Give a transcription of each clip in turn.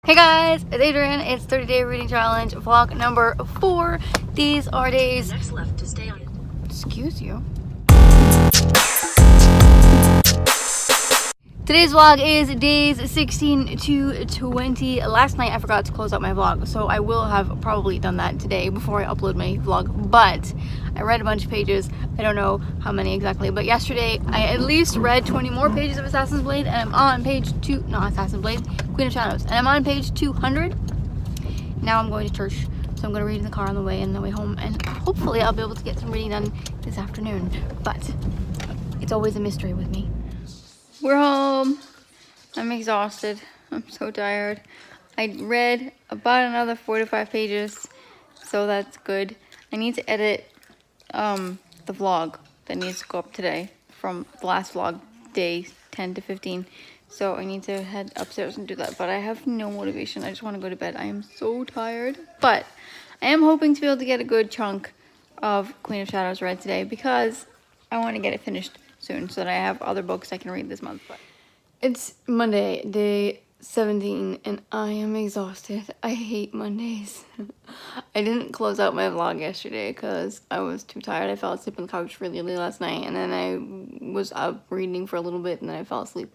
Hey guys, it's Adrian. It's 30-day reading challenge vlog number 4. These are days. Next left to stay on. Excuse you. Today's vlog is days 16 to 20. Last night I forgot to close out my vlog, so I will have probably done that today before I upload my vlog. But I read a bunch of pages. I don't know how many exactly, but yesterday I at least read 20 more pages of Assassin's Blade, and I'm on page 2. Not Assassin's Blade, Queen of Shadows, and I'm on page 200. Now I'm going to church, so I'm going to read in the car on the way and the way home, and hopefully I'll be able to get some reading done this afternoon. But it's always a mystery with me. We're home. I'm exhausted. I'm so tired. I read about another 4 to 5 pages, so that's good. I need to edit the vlog that needs to go up today from the last vlog, day 10 to 15. So I need to head upstairs and do that, but I have no motivation. I just want to go to bed. I am so tired, but I am hoping to be able to get a good chunk of Queen of Shadows read today because I want to get it finished soon so that I have other books I can read this month. But it's Monday, day 17, and I am exhausted. I hate Mondays. I didn't close out my vlog yesterday because I was too tired. I fell asleep on the couch really early last night, and then I was up reading for a little bit, and then I fell asleep.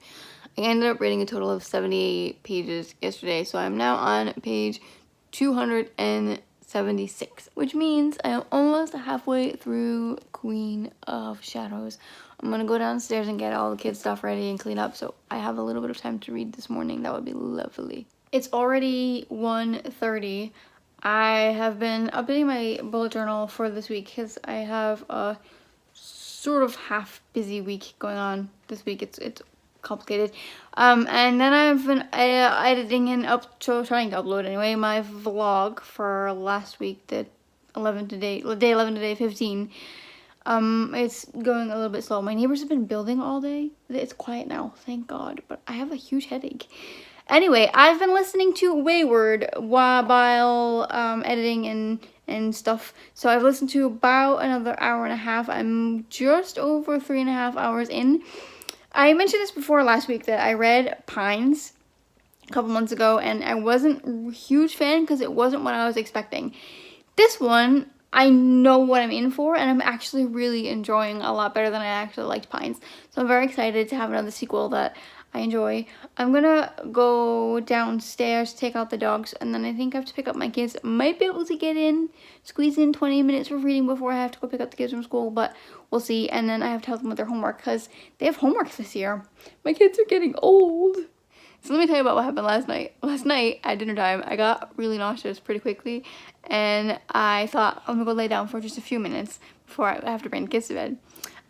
I ended up reading a total of 78 pages yesterday, so I'm now on page 276, which means I am almost halfway through Queen of Shadows. I'm gonna go downstairs and get all the kids' stuff ready and clean up, so I have a little bit of time to read this morning. That would be lovely. It's already 1:30. I have been updating my bullet journal for this week because I have a sort of half busy week going on this week. It's complicated. And then I've been editing and trying to upload anyway my vlog for last week, day 11 to day 15. It's going a little bit slow. My neighbors have been building all day. It's quiet now, thank God, but I have a huge headache. Anyway, I've been listening to Wayward while editing and stuff. So I've listened to about another hour and a half. I'm just over 3.5 hours in. I mentioned this before last week that I read Pines a couple months ago, and I wasn't a huge fan because it wasn't what I was expecting. This one, I know what I'm in for, and I'm actually really enjoying a lot better than I actually liked Pines. So I'm very excited to have another sequel that I enjoy. I'm gonna go downstairs, take out the dogs, and then I think I have to pick up my kids. Might be able to squeeze in 20 minutes of reading before I have to go pick up the kids from school, but we'll see. And then I have to help them with their homework because they have homework this year. My kids are getting old. So let me tell you about what happened last night. Last night at dinner time, I got really nauseous pretty quickly, and I thought I'm gonna go lay down for just a few minutes before I have to bring the kids to bed.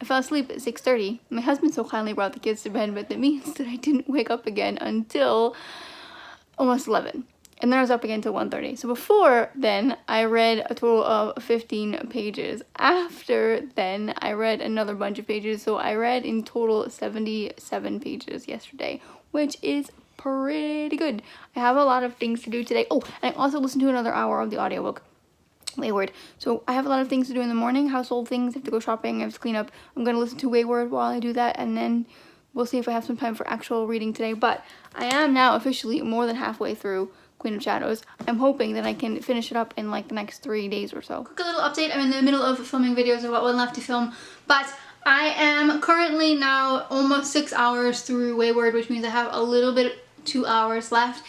I fell asleep at 6:30. My husband so kindly brought the kids to bed, but that means that I didn't wake up again until almost 11. And then I was up again until 1:30. So before then, I read a total of 15 pages. After then, I read another bunch of pages. So I read in total 77 pages yesterday, which is pretty good. I have a lot of things to do today. Oh, and I also listened to another hour of the audiobook, Wayward. So I have a lot of things to do in the morning, household things. I have to go shopping, I have to clean up. I'm going to listen to Wayward while I do that, and then we'll see if I have some time for actual reading today. But I am now officially more than halfway through Queen of Shadows. I'm hoping that I can finish it up in like the next 3 days or so. Quick little update. I'm in the middle of filming videos of what one left to film, but I am currently now almost 6 hours through Wayward, which means I have a little bit 2 hours left.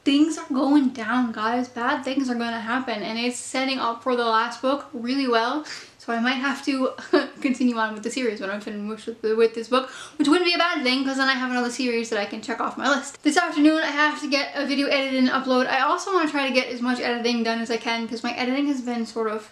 Things are going down, guys. Bad things are going to happen, and it's setting up for the last book really well. So I might have to continue on with the series when I'm finished with this book, which wouldn't be a bad thing because then I have another series that I can check off my list. This afternoon, I have to get a video edited and upload. I also want to try to get as much editing done as I can because my editing has been sort of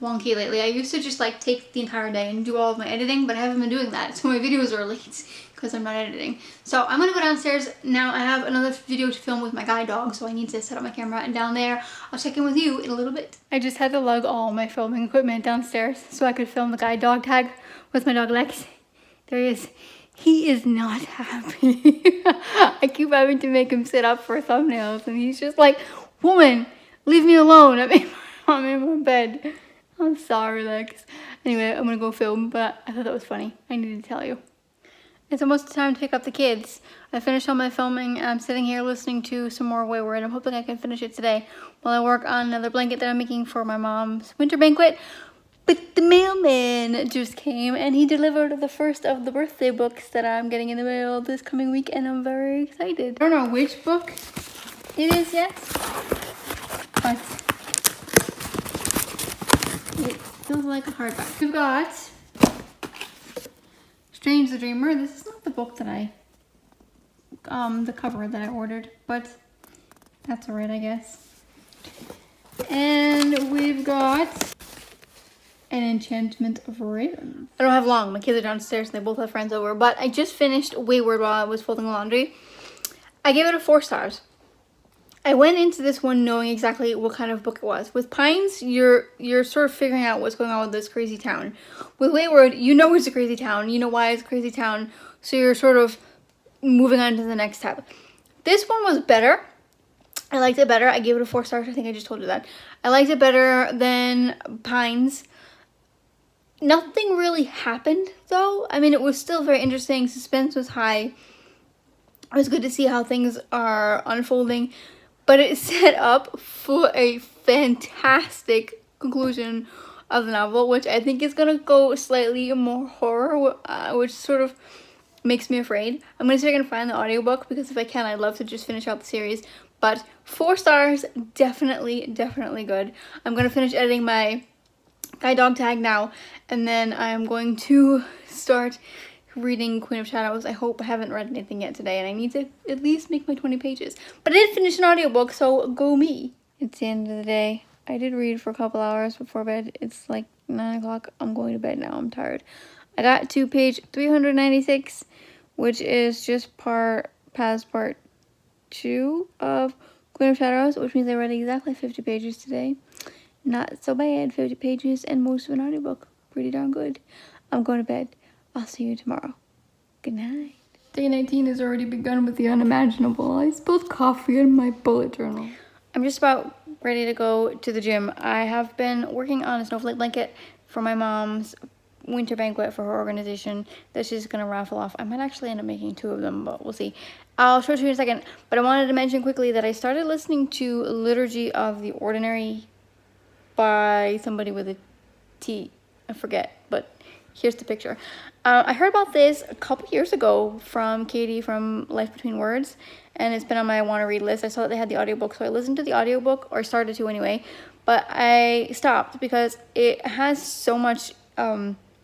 wonky lately. I used to just like take the entire day and do all of my editing, but I haven't been doing that, so my videos are late because I'm not editing. So I'm gonna go downstairs now. I have another video to film with my guide dog, so I need to set up my camera, and down there I'll check in with you in a little bit. I just had to lug all my filming equipment downstairs so I could film the guide dog tag with my dog Lex. There he is. He is not happy. I keep having to make him sit up for thumbnails, and he's just like, woman, leave me alone. I'm in my bed. I'm sorry, Lex. Anyway, I'm gonna go film, but I thought that was funny. I needed to tell you. It's almost time to pick up the kids. I finished all my filming and I'm sitting here listening to some more Wayward. I'm hoping I can finish it today while I work on another blanket that I'm making for my mom's winter banquet. But the mailman just came and he delivered the first of the birthday books that I'm getting in the mail this coming week, and I'm very excited. I don't know which book it is yet, but it feels like a hardback. We've got Strange the Dreamer. This is not the book that I, the cover that I ordered, but that's alright, I guess. And we've got An Enchantment of Ravens. I don't have long. My kids are downstairs and they both have friends over, but I just finished Wayward while I was folding laundry. I gave it a 4 stars. I went into this one knowing exactly what kind of book it was. With Pines, you're sort of figuring out what's going on with this crazy town. With Wayward, you know it's a crazy town. You know why it's a crazy town. So you're sort of moving on to the next step. This one was better. I liked it better. I gave it a 4 stars. I think I just told you that. I liked it better than Pines. Nothing really happened, though. I mean, it was still very interesting. Suspense was high. It was good to see how things are unfolding. But it set up for a fantastic conclusion of the novel, which I think is going to go slightly more horror, which sort of makes me afraid. I'm going to see if I can find the audiobook, because if I can, I'd love to just finish out the series. But 4 stars, definitely good. I'm going to finish editing my guide dog tag now, and then I'm going to start reading Queen of Shadows. I hope. I haven't read anything yet today, and I need to at least make my 20 pages. But I did finish an audiobook, so go me. It's the end of the day. I did read for a couple hours before bed. It's like 9 o'clock. I'm going to bed now. I'm tired. I got to page 396, which is just past part 2 of Queen of Shadows, which means I read exactly 50 pages today. Not so bad. 50 pages and most of an audiobook. Pretty darn good. I'm going to bed. I'll see you tomorrow. Good night. Day 19 has already begun with the unimaginable. I spilled coffee in my bullet journal. I'm just about ready to go to the gym. I have been working on a snowflake blanket for my mom's winter banquet for her organization that she's going to raffle off. I might actually end up making 2 of them, but we'll see. I'll show it to you in a second. But I wanted to mention quickly that I started listening to Liturgy of the Ordinary by somebody with a T. I forget, but here's the picture. I heard about this a couple years ago from Katie from Life Between Words, and it's been on my want to read list. I saw that they had the audiobook, so I listened to the audiobook, or started to anyway, but I stopped because it has so much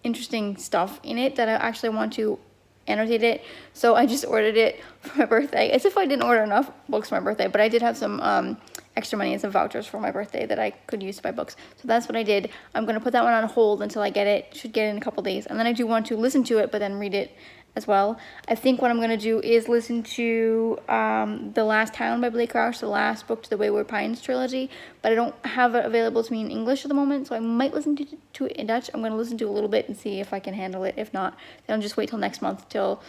interesting stuff in it that I actually want to annotate it. So I just ordered it for my birthday. As if I didn't order enough books for my birthday, but I did have some extra money and some vouchers for my birthday that I could use to buy books. So that's what I did. I'm going to put that one on hold until I get it. Should get it in a couple days. And then I do want to listen to it, but then read it as well. I think what I'm going to do is listen to The Last Town by Blake Crouch, the last book to the Wayward Pines trilogy, but I don't have it available to me in English at the moment, so I might listen to it in Dutch. I'm going to listen to a little bit and see if I can handle it. If not, then I'll just wait till next month till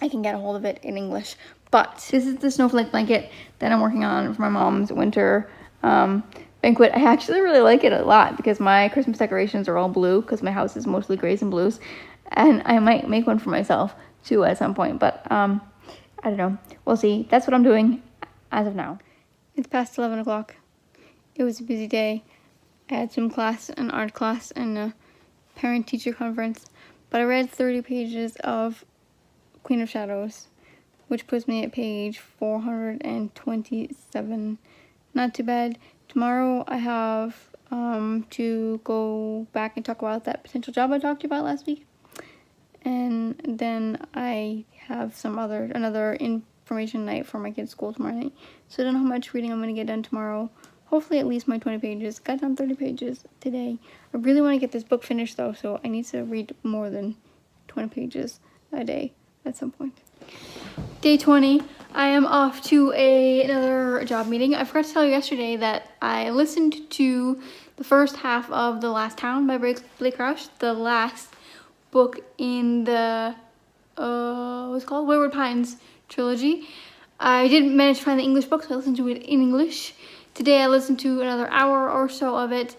I can get a hold of it in English. But this is the snowflake blanket that I'm working on for my mom's winter banquet. I actually really like it a lot because my Christmas decorations are all blue because my house is mostly grays and blues. And I might make one for myself too at some point, but I don't know. We'll see. That's what I'm doing as of now. It's past 11 o'clock. It was a busy day. I had some class, an art class, and a parent-teacher conference, but I read 30 pages of Queen of Shadows, which puts me at page 427. Not too bad. Tomorrow I have to go back and talk about that potential job I talked to you about last week. And then I have another information night for my kids' school tomorrow night. So I don't know how much reading I'm going to get done tomorrow. Hopefully at least my 20 pages. Got done 30 pages today. I really want to get this book finished though, so I need to read more than 20 pages a day at some point. Day 20, I am off to another job meeting. I forgot to tell you yesterday that I listened to the first half of The Last Town by Blake Crouch, the last book in the what's it called, Wayward Pines trilogy. I didn't manage to find the English book, so I listened to it in English. Today I listened to another hour or so of it,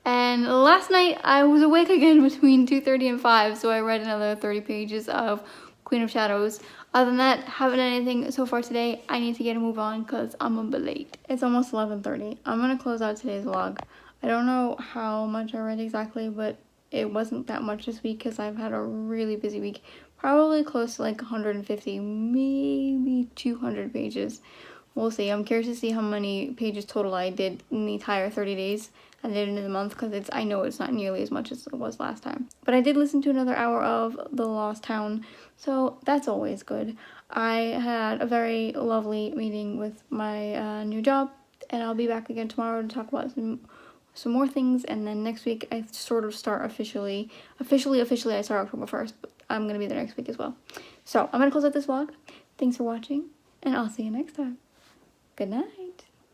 and last night I was awake again between 2:30 and 5, so I read another 30 pages of Queen of Shadows. Other than that, haven't done anything so far today. I need to get a move on because I'm a bit late. It's almost 11:30. I'm gonna close out today's vlog. I don't know how much I read exactly, but it wasn't that much this week because I've had a really busy week. Probably close to like 150, maybe 200 pages. We'll see. I'm curious to see how many pages total I did in the entire 30 days at the end of the month, because I know it's not nearly as much as it was last time. But I did listen to another hour of The Lost Town, so that's always good. I had a very lovely meeting with my new job, and I'll be back again tomorrow to talk about some more things, and then next week I sort of start officially I start October 1st, but I'm gonna be there next week as well. So I'm gonna close out this vlog. Thanks for watching, and I'll see you next time. Good night.